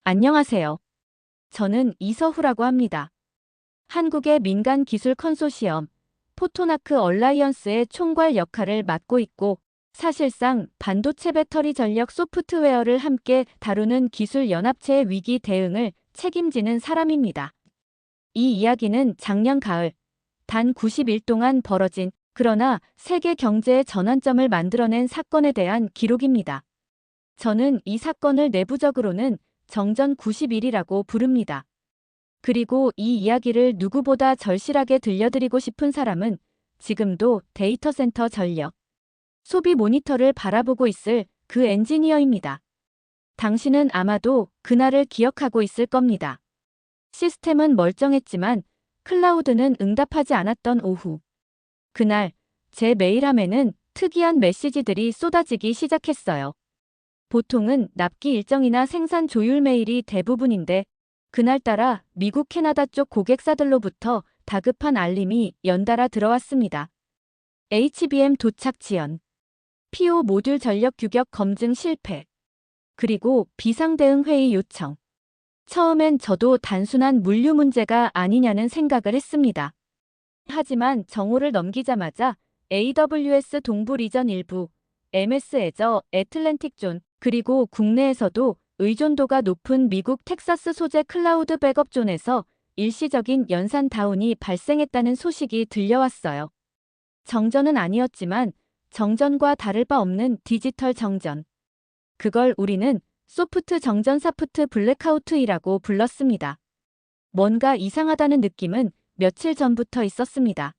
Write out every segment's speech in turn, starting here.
안녕하세요. 저는 이서후라고 합니다. 한국의 민간 기술 컨소시엄 포토나크 얼라이언스의 총괄 역할을 맡고 있고 사실상 반도체 배터리 전력 소프트웨어를 함께 다루는 기술 연합체의 위기 대응을 책임지는 사람입니다. 이 이야기는 작년 가을 단 90일 동안 벌어진 그러나 세계 경제의 전환점을 만들어낸 사건에 대한 기록입니다. 저는 이 사건을 내부적으로는 정전 90일이라고 부릅니다. 그리고 이 이야기를 누구보다 절실하게 들려드리고 싶은 사람은 지금도 데이터 센터 전력, 소비 모니터를 바라보고 있을 그 엔지니어입니다. 당신은 아마도 그날을 기억하고 있을 겁니다. 시스템은 멀쩡했지만 클라우드는 응답하지 않았던 오후. 그날 제 메일함에는 특이한 메시지들이 쏟아지기 시작했어요. 보통은 납기 일정이나 생산 조율 메일이 대부분인데 그날따라 미국 캐나다 쪽 고객사들로부터 다급한 알림이 연달아 들어왔습니다. HBM 도착 지연, PO 모듈 전력 규격 검증 실패, 그리고 비상 대응 회의 요청. 처음엔 저도 단순한 물류 문제가 아니냐는 생각을 했습니다. 하지만 정오를 넘기자마자 AWS 동부 리전 일부, MS 애저 애틀랜틱 존, 그리고 국내에서도 의존도가 높은 미국 텍사스 소재 클라우드 백업 존에서 일시적인 연산 다운이 발생했다는 소식이 들려왔어요. 정전은 아니었지만 정전과 다를 바 없는 디지털 정전. 그걸 우리는 소프트 정전 사프트 블랙아우트이라고 불렀습니다. 뭔가 이상하다는 느낌은 며칠 전부터 있었습니다.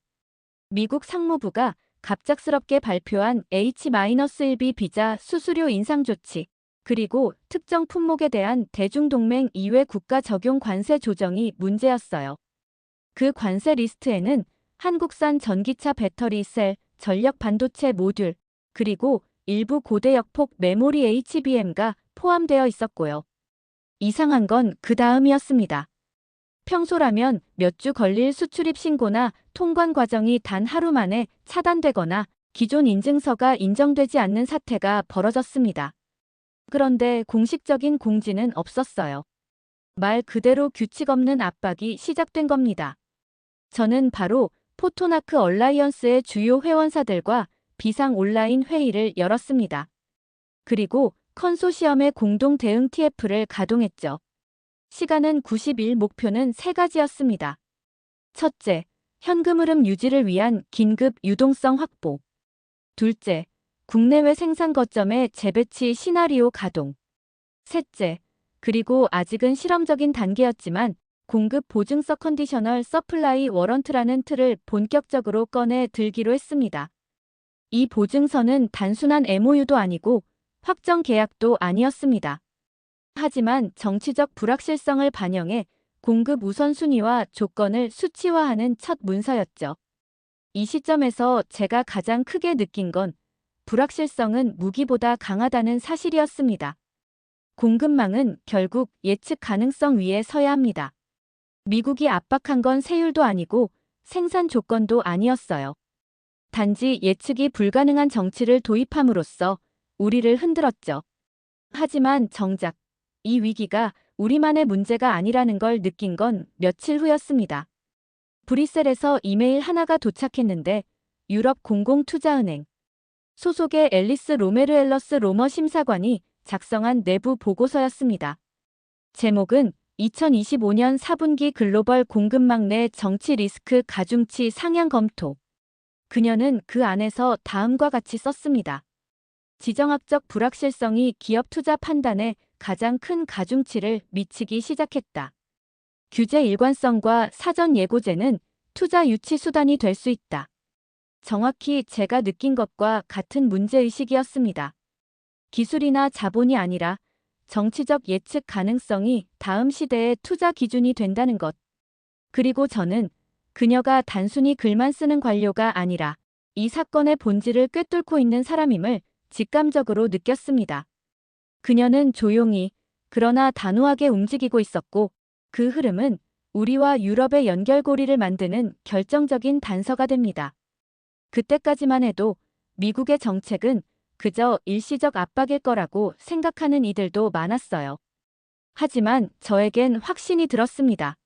미국 상무부가 갑작스럽게 발표한 H-1B 비자 수수료 인상 조치, 그리고 특정 품목에 대한 대중동맹 이외 국가 적용 관세 조정이 문제였어요. 그 관세 리스트에는 한국산 전기차 배터리 셀, 전력 반도체 모듈, 그리고 일부 고대역폭 메모리 HBM가 포함되어 있었고요. 이상한 건 그 다음이었습니다. 평소라면 몇 주 걸릴 수출입 신고나 통관 과정이 단 하루 만에 차단되거나 기존 인증서가 인정되지 않는 사태가 벌어졌습니다. 그런데 공식적인 공지는 없었어요. 말 그대로 규칙 없는 압박이 시작된 겁니다. 저는 바로 포토나크 얼라이언스의 주요 회원사들과 비상 온라인 회의를 열었습니다. 그리고 컨소시엄의 공동 대응 TF를 가동했죠. 시간은 90일, 목표는 세 가지였습니다. 첫째, 현금 흐름 유지를 위한 긴급 유동성 확보. 둘째, 국내외 생산 거점의 재배치 시나리오 가동. 셋째, 그리고 아직은 실험적인 단계였지만 공급 보증서 컨디셔널 서플라이 워런트라는 틀을 본격적으로 꺼내 들기로 했습니다. 이 보증서는 단순한 MOU도 아니고 확정 계약도 아니었습니다. 하지만 정치적 불확실성을 반영해 공급 우선순위와 조건을 수치화하는 첫 문서였죠. 이 시점에서 제가 가장 크게 느낀 건 불확실성은 무기보다 강하다는 사실이었습니다. 공급망은 결국 예측 가능성 위에 서야 합니다. 미국이 압박한 건 세율도 아니고 생산 조건도 아니었어요. 단지 예측이 불가능한 정치를 도입함으로써 우리를 흔들었죠. 하지만 정작 이 위기가 우리만의 문제가 아니라는 걸 느낀 건 며칠 후였습니다. 브뤼셀에서 이메일 하나가 도착했는데 유럽 공공투자은행 소속의 앨리스 로메르엘러스 로머 심사관이 작성한 내부 보고서였습니다. 제목은 2025년 4분기 글로벌 공급망 내 정치 리스크 가중치 상향 검토. 그녀는 그 안에서 다음과 같이 썼습니다. 지정학적 불확실성이 기업 투자 판단에 가장 큰 가중치를 미치기 시작했다. 규제 일관성과 사전 예고제는 투자 유치 수단이 될 수 있다. 정확히 제가 느낀 것과 같은 문제의식이었습니다. 기술이나 자본이 아니라 정치적 예측 가능성이 다음 시대의 투자 기준이 된다는 것. 그리고 저는 그녀가 단순히 글만 쓰는 관료가 아니라 이 사건의 본질을 꿰뚫고 있는 사람임을 직감적으로 느꼈습니다. 그녀는 조용히 그러나 단호하게 움직이고 있었고 그 흐름은 우리와 유럽의 연결고리를 만드는 결정적인 단서가 됩니다. 그때까지만 해도 미국의 정책은 그저 일시적 압박일 거라고 생각하는 이들도 많았어요. 하지만 저에겐 확신이 들었습니다.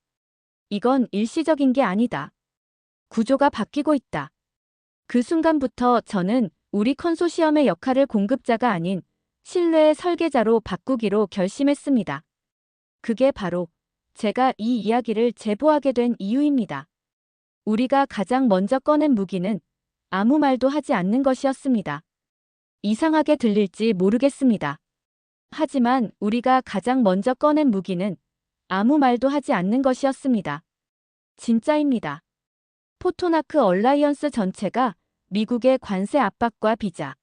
이건 일시적인 게 아니다. 구조가 바뀌고 있다. 그 순간부터 저는 우리 컨소시엄의 역할을 공급자가 아닌 신뢰의 설계자로 바꾸기로 결심했습니다. 그게 바로 제가 이 이야기를 제보하게 된 이유입니다. 우리가 가장 먼저 꺼낸 무기는 아무 말도 하지 않는 것이었습니다. 이상하게 들릴지 모르겠습니다. 하지만 우리가 가장 먼저 꺼낸 무기는 아무 말도 하지 않는 것이었습니다. 진짜입니다. 포토나크 얼라이언스 전체가 미국의 관세 압박과 비자,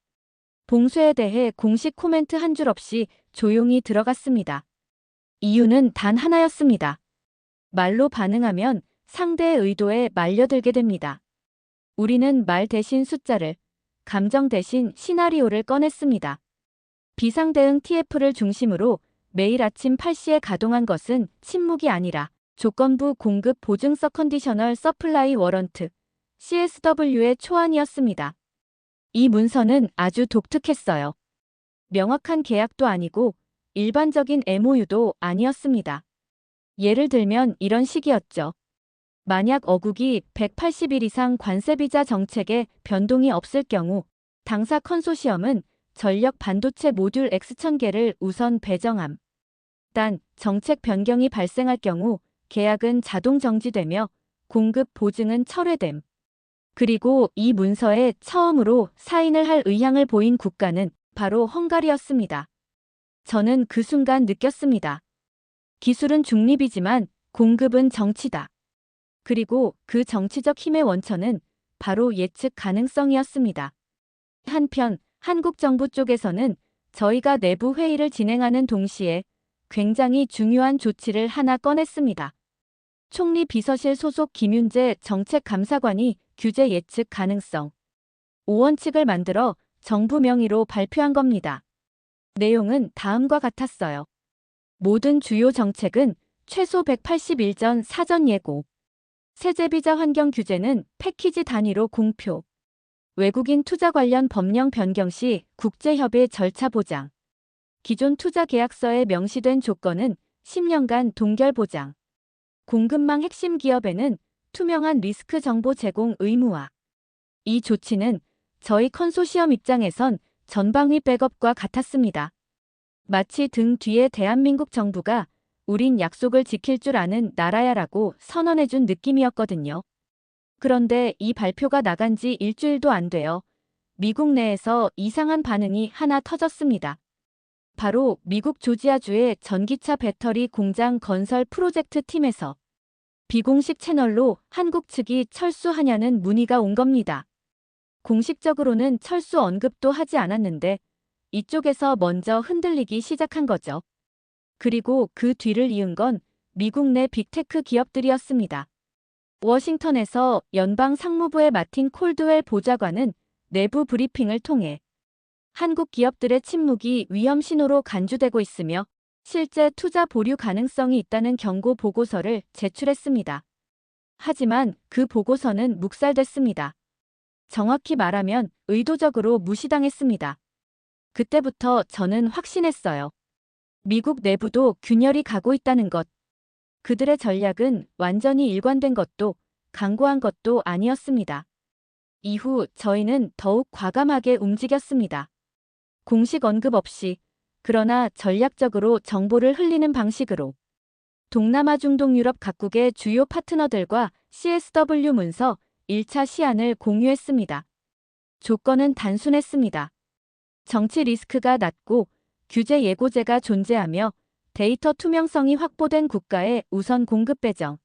봉쇄에 대해 공식 코멘트 한 줄 없이 조용히 들어갔습니다. 이유는 단 하나였습니다. 말로 반응하면 상대의 의도에 말려들게 됩니다. 우리는 말 대신 숫자를, 감정 대신 시나리오를 꺼냈습니다. 비상대응 TF를 중심으로 매일 아침 8시에 가동한 것은 침묵이 아니라 조건부 공급 보증서 컨디셔널 서플라이 워런트, CSW의 초안이었습니다. 이 문서는 아주 독특했어요. 명확한 계약도 아니고 일반적인 MOU도 아니었습니다. 예를 들면 이런 식이었죠. 만약 어국이 180일 이상 관세비자 정책에 변동이 없을 경우 당사 컨소시엄은 전력 반도체 모듈 X1000개를 우선 배정함. 단, 정책 변경이 발생할 경우 계약은 자동 정지되며 공급 보증은 철회됨. 그리고 이 문서에 처음으로 사인을 할 의향을 보인 국가는 바로 헝가리였습니다. 저는 그 순간 느꼈습니다. 기술은 중립이지만 공급은 정치다. 그리고 그 정치적 힘의 원천은 바로 예측 가능성이었습니다. 한편 한국 정부 쪽에서는 저희가 내부 회의를 진행하는 동시에 굉장히 중요한 조치를 하나 꺼냈습니다. 총리 비서실 소속 김윤재 정책감사관이 규제 예측 가능성 5원칙을 만들어 정부 명의로 발표한 겁니다. 내용은 다음과 같았어요. 모든 주요 정책은 최소 180일 전 사전 예고. 세제비자 환경 규제는 패키지 단위로 공표. 외국인 투자 관련 법령 변경 시 국제협의 절차 보장. 기존 투자 계약서에 명시된 조건은 10년간 동결 보장. 공급망 핵심 기업에는 투명한 리스크 정보 제공 의무화. 이 조치는 저희 컨소시엄 입장에선 전방위 백업과 같았습니다. 마치 등 뒤에 대한민국 정부가 우린 약속을 지킬 줄 아는 나라야라고 선언해준 느낌이었거든요. 그런데 이 발표가 나간 지 일주일도 안 돼요. 미국 내에서 이상한 반응이 하나 터졌습니다. 바로 미국 조지아주의 전기차 배터리 공장 건설 프로젝트 팀에서 비공식 채널로 한국 측이 철수하냐는 문의가 온 겁니다. 공식적으로는 철수 언급도 하지 않았는데 이쪽에서 먼저 흔들리기 시작한 거죠. 그리고 그 뒤를 이은 건 미국 내 빅테크 기업들이었습니다. 워싱턴에서 연방 상무부의 마틴 콜드웰 보좌관은 내부 브리핑을 통해 한국 기업들의 침묵이 위험 신호로 간주되고 있으며 실제 투자 보류 가능성이 있다는 경고 보고서를 제출했습니다. 하지만 그 보고서는 묵살됐습니다. 정확히 말하면 의도적으로 무시당했습니다. 그때부터 저는 확신했어요. 미국 내부도 균열이 가고 있다는 것. 그들의 전략은 완전히 일관된 것도 강구한 것도 아니었습니다. 이후 저희는 더욱 과감하게 움직였습니다. 공식 언급 없이, 그러나 전략적으로 정보를 흘리는 방식으로 동남아 중동 유럽 각국의 주요 파트너들과 CSW 문서 1차 시안을 공유했습니다. 조건은 단순했습니다. 정치 리스크가 낮고 규제 예고제가 존재하며 데이터 투명성이 확보된 국가의 우선 공급 배정.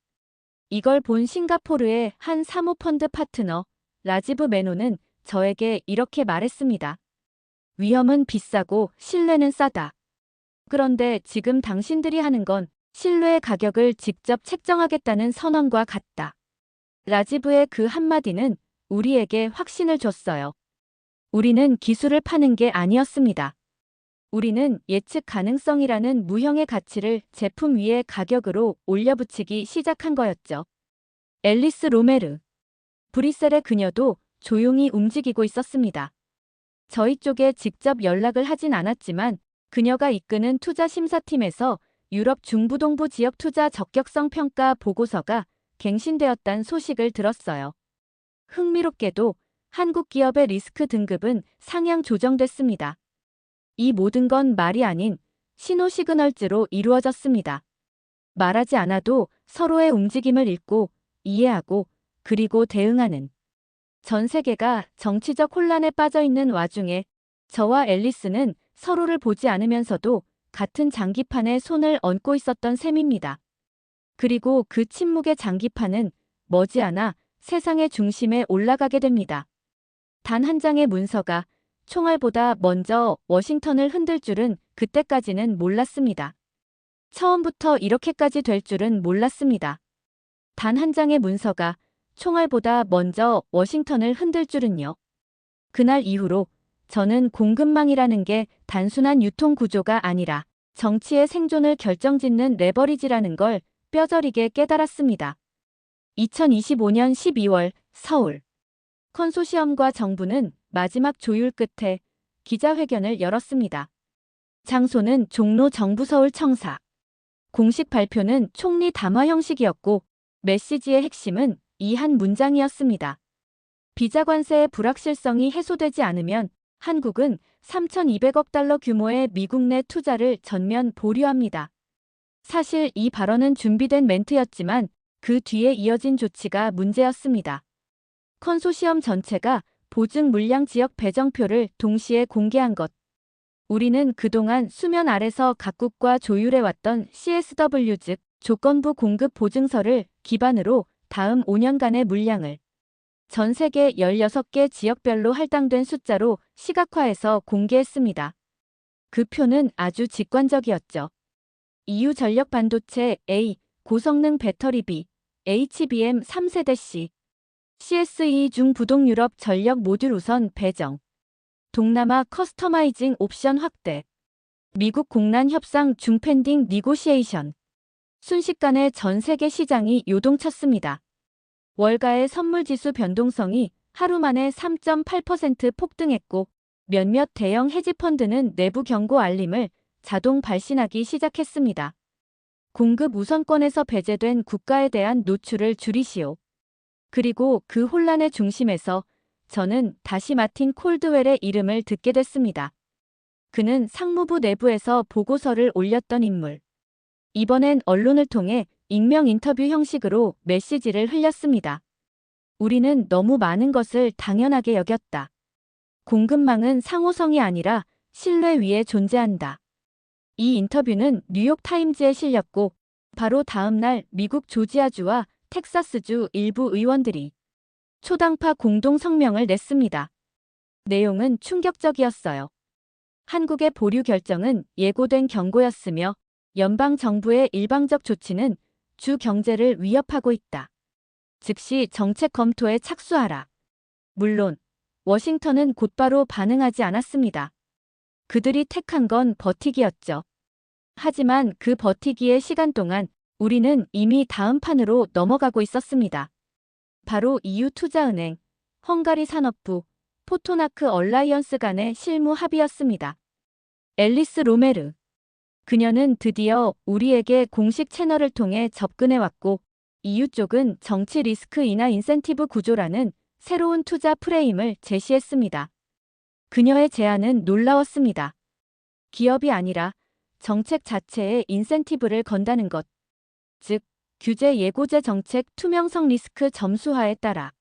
이걸 본 싱가포르의 한 사모펀드 파트너 라지브 메노는 저에게 이렇게 말했습니다. 위험은 비싸고 신뢰는 싸다. 그런데 지금 당신들이 하는 건 신뢰의 가격을 직접 책정하겠다는 선언과 같다. 라지브의 그 한마디는 우리에게 확신을 줬어요. 우리는 기술을 파는 게 아니었습니다. 우리는 예측 가능성이라는 무형의 가치를 제품 위의 가격으로 올려붙이기 시작한 거였죠. 앨리스 로메르, 브뤼셀의 그녀도 조용히 움직이고 있었습니다. 저희 쪽에 직접 연락을 하진 않았지만 그녀가 이끄는 투자 심사팀에서 유럽 중부동부 지역 투자 적격성 평가 보고서가 갱신되었다는 소식을 들었어요. 흥미롭게도 한국 기업의 리스크 등급은 상향 조정됐습니다. 이 모든 건 말이 아닌 신호 시그널즈로 이루어졌습니다. 말하지 않아도 서로의 움직임을 읽고 이해하고 그리고 대응하는. 전 세계가 정치적 혼란에 빠져 있는 와중에 저와 앨리스는 서로를 보지 않으면서도 같은 장기판에 손을 얹고 있었던 셈입니다. 그리고 그 침묵의 장기판은 머지않아 세상의 중심에 올라가게 됩니다. 단 한 장의 문서가 총알보다 먼저 워싱턴을 흔들 줄은 그때까지는 몰랐습니다. 처음부터 이렇게까지 될 줄은 몰랐습니다. 단 한 장의 문서가 총알보다 먼저 워싱턴을 흔들 줄은요. 그날 이후로 저는 공급망이라는 게 단순한 유통 구조가 아니라 정치의 생존을 결정짓는 레버리지라는 걸 뼈저리게 깨달았습니다. 2025년 12월 서울 컨소시엄과 정부는 마지막 조율 끝에 기자회견을 열었습니다. 장소는 종로 정부 서울 청사. 공식 발표는 총리 담화 형식이었고 메시지의 핵심은 이 한 문장이었습니다. 비자관세의 불확실성이 해소되지 않으면 한국은 3,200억 달러 규모의 미국 내 투자를 전면 보류합니다. 사실 이 발언은 준비된 멘트였지만 그 뒤에 이어진 조치가 문제였습니다. 컨소시엄 전체가 보증 물량 지역 배정표를 동시에 공개한 것. 우리는 그동안 수면 아래서 각국과 조율해왔던 CSW 즉 조건부 공급 보증서를 기반으로 다음 5년간의 물량을 전 세계 16개 지역별로 할당된 숫자로 시각화해서 공개했습니다. 그 표는 아주 직관적이었죠. EU 전력 반도체 A, 고성능 배터리 B, HBM 3세대 C, CSE 중 부동 유럽 전력 모듈 우선 배정, 동남아 커스터마이징 옵션 확대, 미국 공란 협상 중펜딩 니고시에이션. 순식간에 전 세계 시장이 요동쳤습니다. 월가의 선물지수 변동성이 하루 만에 3.8% 폭등했고 몇몇 대형 헤지펀드는 내부 경고 알림을 자동 발신하기 시작했습니다. 공급 우선권에서 배제된 국가에 대한 노출을 줄이시오. 그리고 그 혼란의 중심에서 저는 다시 마틴 콜드웰의 이름을 듣게 됐습니다. 그는 상무부 내부에서 보고서를 올렸던 인물. 이번엔 언론을 통해 익명 인터뷰 형식으로 메시지를 흘렸습니다. 우리는 너무 많은 것을 당연하게 여겼다. 공급망은 상호성이 아니라 신뢰 위에 존재한다. 이 인터뷰는 뉴욕타임즈에 실렸고 바로 다음 날 미국 조지아주와 텍사스주 일부 의원들이 초당파 공동 성명을 냈습니다. 내용은 충격적이었어요. 한국의 보류 결정은 예고된 경고였으며 연방 정부의 일방적 조치는 주 경제를 위협하고 있다. 즉시 정책 검토에 착수하라. 물론 워싱턴은 곧바로 반응하지 않았습니다. 그들이 택한 건 버티기였죠. 하지만 그 버티기의 시간 동안 우리는 이미 다음 판으로 넘어가고 있었습니다. 바로 EU 투자은행, 헝가리 산업부, 포토나크 얼라이언스 간의 실무 합의였습니다. 앨리스 로메르. 그녀는 드디어 우리에게 공식 채널을 통해 접근해왔고 EU 쪽은 정치 리스크 인하 인센티브 구조라는 새로운 투자 프레임을 제시했습니다. 그녀의 제안은 놀라웠습니다. 기업이 아니라 정책 자체에 인센티브를 건다는 것. 즉, 규제 예고제 정책 투명성 리스크 점수화에 따라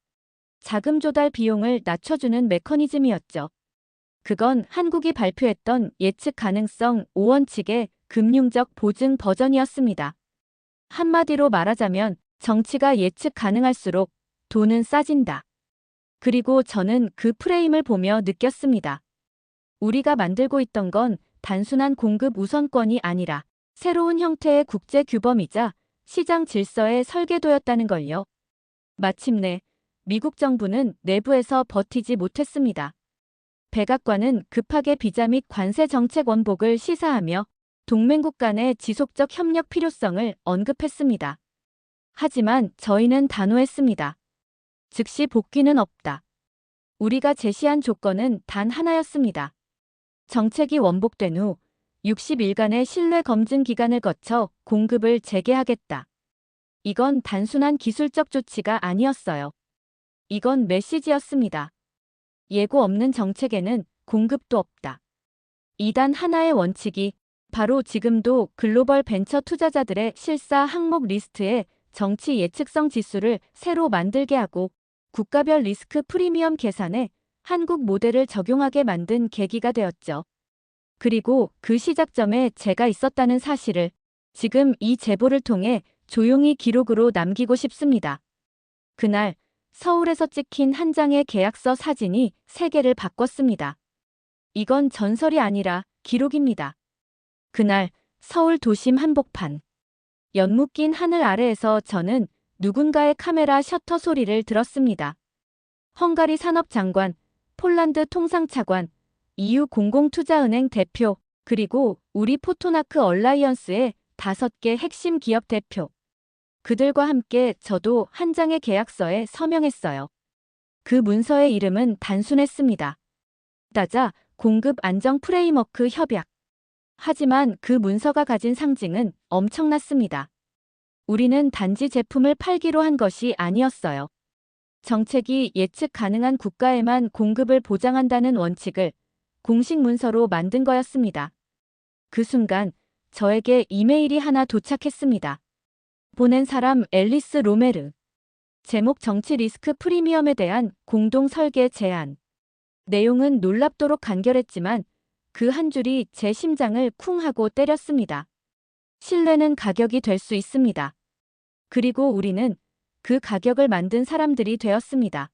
자금 조달 비용을 낮춰주는 메커니즘이었죠. 그건 한국이 발표했던 예측 가능성 5원칙의 금융적 보증 버전이었습니다. 한마디로 말하자면 정치가 예측 가능할수록 돈은 싸진다. 그리고 저는 그 프레임을 보며 느꼈습니다. 우리가 만들고 있던 건 단순한 공급 우선권이 아니라 새로운 형태의 국제 규범이자 시장 질서의 설계도였다는 걸요. 마침내 미국 정부는 내부에서 버티지 못했습니다. 백악관은 급하게 비자 및 관세 정책 원복을 시사하며 동맹국 간의 지속적 협력 필요성을 언급했습니다. 하지만 저희는 단호했습니다. 즉시 복귀는 없다. 우리가 제시한 조건은 단 하나였습니다. 정책이 원복된 후 60일간의 신뢰 검증 기간을 거쳐 공급을 재개하겠다. 이건 단순한 기술적 조치가 아니었어요. 이건 메시지였습니다. 예고 없는 정책에는 공급도 없다. 이단 하나의 원칙이 바로 지금도 글로벌 벤처 투자자들의 실사 항목 리스트에 정치 예측성 지수를 새로 만들게 하고 국가별 리스크 프리미엄 계산에 한국 모델을 적용하게 만든 계기가 되었죠. 그리고 그 시작점에 제가 있었다는 사실을 지금 이 제보를 통해 조용히 기록으로 남기고 싶습니다. 그날 서울에서 찍힌 한 장의 계약서 사진이 세계를 바꿨습니다. 이건 전설이 아니라 기록입니다. 그날 서울 도심 한복판. 연무 낀 하늘 아래에서 저는 누군가의 카메라 셔터 소리를 들었습니다. 헝가리 산업장관, 폴란드 통상차관, EU 공공투자은행 대표, 그리고 우리 포토나크 얼라이언스의 5개 핵심 기업 대표. 그들과 함께 저도 한 장의 계약서에 서명했어요. 그 문서의 이름은 단순했습니다. 따자 공급 안정 프레임워크 협약. 하지만 그 문서가 가진 상징은 엄청났습니다. 우리는 단지 제품을 팔기로 한 것이 아니었어요. 정책이 예측 가능한 국가에만 공급을 보장한다는 원칙을 공식 문서로 만든 거였습니다. 그 순간 저에게 이메일이 하나 도착했습니다. 보낸 사람 앨리스 로메르. 제목 정치 리스크 프리미엄에 대한 공동 설계 제안. 내용은 놀랍도록 간결했지만 그 한 줄이 제 심장을 쿵 하고 때렸습니다. 신뢰는 가격이 될 수 있습니다. 그리고 우리는 그 가격을 만든 사람들이 되었습니다.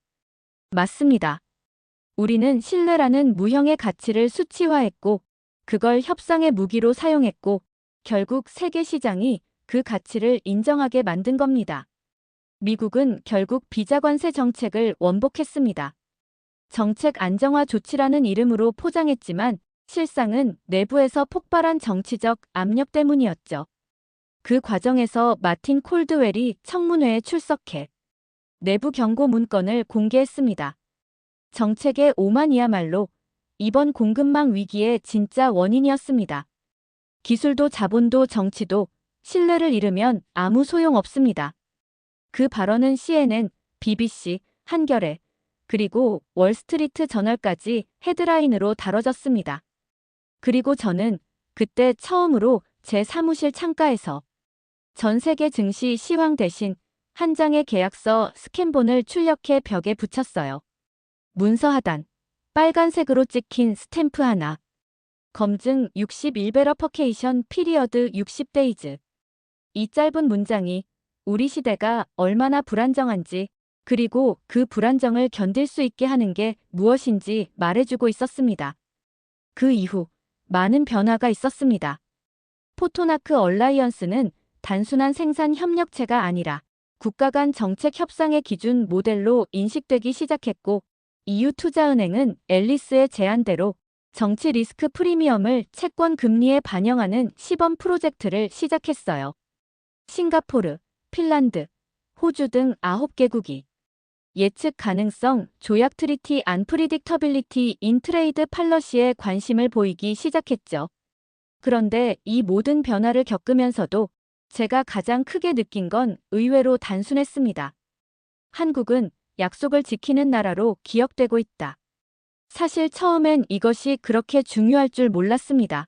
맞습니다. 우리는 신뢰라는 무형의 가치를 수치화했고 그걸 협상의 무기로 사용했고 결국 세계 시장이 그 가치를 인정하게 만든 겁니다. 미국은 결국 비자관세 정책을 원복했습니다. 정책 안정화 조치라는 이름으로 포장했지만 실상은 내부에서 폭발한 정치적 압력 때문이었죠. 그 과정에서 마틴 콜드웰이 청문회에 출석해 내부 경고 문건을 공개했습니다. 정책의 오만이야말로 이번 공급망 위기의 진짜 원인이었습니다. 기술도 자본도 정치도 신뢰를 잃으면 아무 소용 없습니다. 그 발언은 CNN, BBC, 한겨레, 그리고 월스트리트 저널까지 헤드라인으로 다뤄졌습니다. 그리고 저는 그때 처음으로 제 사무실 창가에서 전 세계 증시 시황 대신 한 장의 계약서 스캔본을 출력해 벽에 붙였어요. 문서 하단, 빨간색으로 찍힌 스탬프 하나. 검증 60일 베러퍼케이션 피리어드 60데이즈. 이 짧은 문장이 우리 시대가 얼마나 불안정한지 그리고 그 불안정을 견딜 수 있게 하는 게 무엇인지 말해주고 있었습니다. 그 이후 많은 변화가 있었습니다. 포토나크 얼라이언스는 단순한 생산 협력체가 아니라 국가 간 정책 협상의 기준 모델로 인식되기 시작했고 EU 투자은행은 앨리스의 제안대로 정치 리스크 프리미엄을 채권 금리에 반영하는 시범 프로젝트를 시작했어요. 싱가포르, 핀란드, 호주 등 9개국이 예측 가능성, 조약 트리티 안프리딕터빌리티 인 트레이드 팔러시에 관심을 보이기 시작했죠. 그런데 이 모든 변화를 겪으면서도 제가 가장 크게 느낀 건 의외로 단순했습니다. 한국은 약속을 지키는 나라로 기억되고 있다. 사실 처음엔 이것이 그렇게 중요할 줄 몰랐습니다.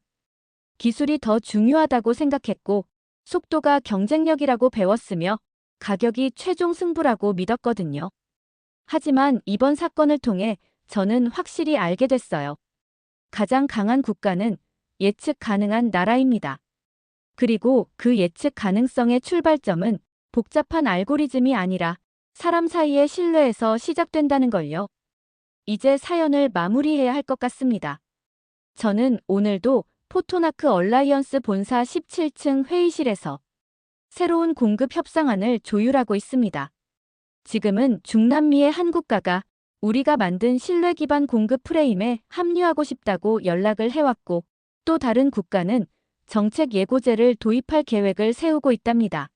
기술이 더 중요하다고 생각했고 속도가 경쟁력이라고 배웠으며 가격이 최종 승부라고 믿었거든요. 하지만 이번 사건을 통해 저는 확실히 알게 됐어요. 가장 강한 국가는 예측 가능한 나라입니다. 그리고 그 예측 가능성의 출발점은 복잡한 알고리즘이 아니라 사람 사이의 신뢰에서 시작된다는 걸요. 이제 사연을 마무리해야 할 것 같습니다. 저는 오늘도 포토나크 얼라이언스 본사 17층 회의실에서 새로운 공급 협상안을 조율하고 있습니다. 지금은 중남미의 한 국가가 우리가 만든 신뢰 기반 공급 프레임에 합류하고 싶다고 연락을 해왔고 또 다른 국가는 정책 예고제를 도입할 계획을 세우고 있답니다.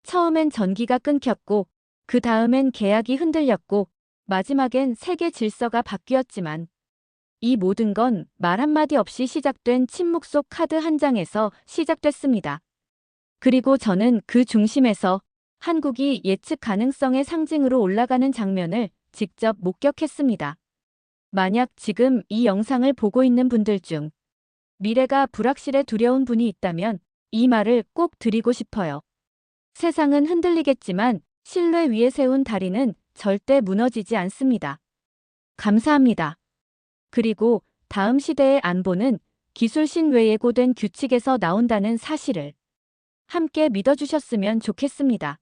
처음엔 전기가 끊겼고 그 다음엔 계약이 흔들렸고 마지막엔 세계 질서가 바뀌었지만 이 모든 건 말 한마디 없이 시작된 침묵 속 카드 한 장에서 시작됐습니다. 그리고 저는 그 중심에서 한국이 예측 가능성의 상징으로 올라가는 장면을 직접 목격했습니다. 만약 지금 이 영상을 보고 있는 분들 중 미래가 불확실해 두려운 분이 있다면 이 말을 꼭 드리고 싶어요. 세상은 흔들리겠지만 신뢰 위에 세운 다리는 절대 무너지지 않습니다. 감사합니다. 그리고 다음 시대의 안보는 기술신 외 예고된 규칙에서 나온다는 사실을 함께 믿어주셨으면 좋겠습니다.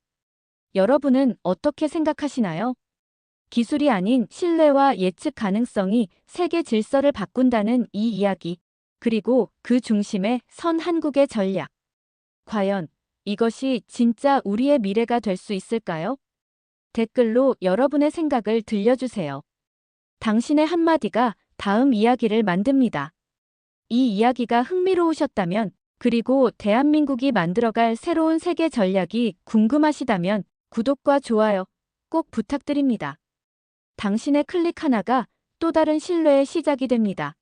여러분은 어떻게 생각하시나요? 기술이 아닌 신뢰와 예측 가능성이 세계 질서를 바꾼다는 이 이야기, 그리고 그 중심에 선 한국의 전략. 과연 이것이 진짜 우리의 미래가 될 수 있을까요? 댓글로 여러분의 생각을 들려주세요. 당신의 한마디가 다음 이야기를 만듭니다. 이 이야기가 흥미로우셨다면, 그리고 대한민국이 만들어갈 새로운 세계 전략이 궁금하시다면 구독과 좋아요 꼭 부탁드립니다. 당신의 클릭 하나가 또 다른 신뢰의 시작이 됩니다.